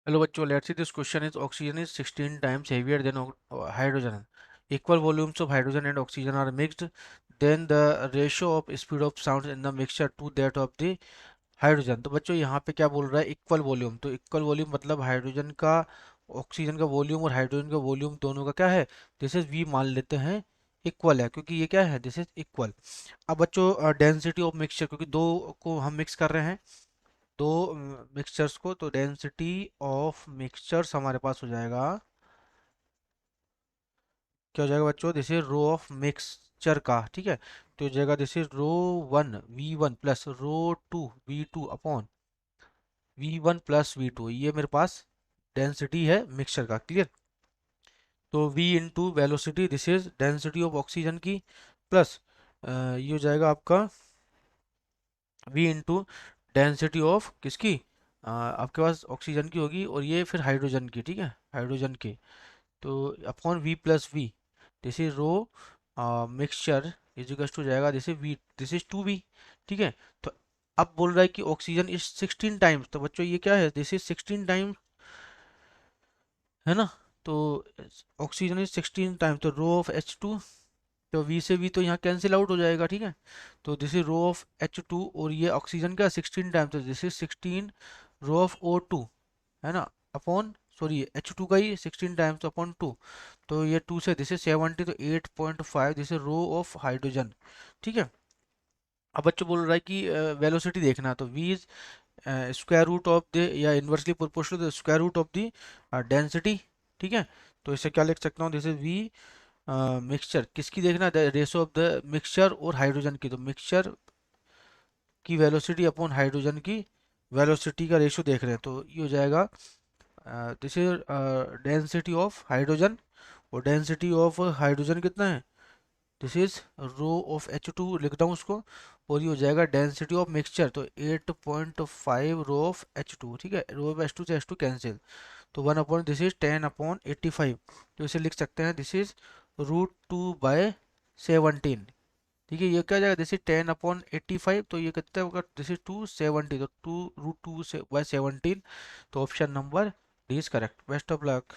Hello bachcho, let's see this question is oxygen is 16 times heavier than hydrogen. Equal volumes of hydrogen and oxygen are mixed. Then the ratio of speed of sound in the mixture to that of the hydrogen. तो बच्चों यहाँ पे क्या बोल रहा है, equal volume. तो equal volume मतलब हाइड्रोजन का ऑक्सीजन का वॉल्यूम और हाइड्रोजन का वॉल्यूम दोनों का क्या है, दिस इज वी मान लेते हैं इक्वल है, क्योंकि ये क्या है, दिस इज इक्वल। अब बच्चों डेंसिटी ऑफ मिक्सचर, क्योंकि दो को हम मिक्स कर रहे हैं, दो मिक्सचर्स को, तो डेंसिटी ऑफ मिक्सचर्स हमारे पास हो जाएगा, क्या हो जाएगा बच्चों, this is rho of mixture का, ठीक है। तो हो जाएगा this is rho one v one plus rho two v two upon v one plus v two, ये मेरे पास डेंसिटी है मिक्सचर का, क्लियर। तो v into velocity, this is density of oxygen की, प्लस ये हो जाएगा आपका v इंटू डेंसिटी ऑफ किसकी, आपके पास ऑक्सीजन की होगी और ये फिर हाइड्रोजन की, ठीक है, हाइड्रोजन की। तो upon v plus V, this is rho mixture is equal to जाएगा, this is v, this is 2v, ठीक है। तो अब बोल रहा है कि ऑक्सीजन इज 16 टाइम्स, तो बच्चों ये क्या है, दिस इज 16 टाइम्स, है ना। तो ऑक्सीजन इज 16 टाइम्स, तो रो ऑफ H2, तो V से V तो यहाँ कैंसिल आउट हो जाएगा, ठीक है। तो this is rho of H2 और ये ऑक्सीजन का 16 टाइम्स, तो this is 16 row of O2, है ना, अपॉन, सॉरी H2 का ही 16 टाइम्स अपॉन 2, तो ये 2 से दिस इज 70, तो 8.5, this is rho of hydrogen, ठीक है। अब बच्चों बोल रहा है कि वेलोसिटी देखना, तो V is square root of the या inversely proportional to the square root of the density, ठीक है। तो इसे क्या लिख सकता हूँ, दिस इज V मिक्सचर किसकी देखना है, रेशो ऑफ द मिक्सचर और हाइड्रोजन की, तो मिक्सचर की वेलोसिटी अपॉन हाइड्रोजन की वेलोसिटी का रेशो देख रहे हैं, तो ये हो जाएगा, this is density of hydrogen, और डेंसिटी ऑफ हाइड्रोजन कितना है, this is rho of H2 लिखता हूँ उसको, और ये हो जाएगा डेंसिटी ऑफ मिक्सचर, तो 8.5 रो ऑफ H2, ठीक है, रो ऑफ H2 से H2 कैंसिल, तो 1 अपॉन दिस इज 10/85, तो इसे लिख सकते हैं दिस इज √2/17, ठीक है। ये क्या जाएगा, दिस इज 10/85, तो ये कितना होगा, दिस इज 270, तो 2 √2 से बाय 17, तो option number D is correct. Best of luck.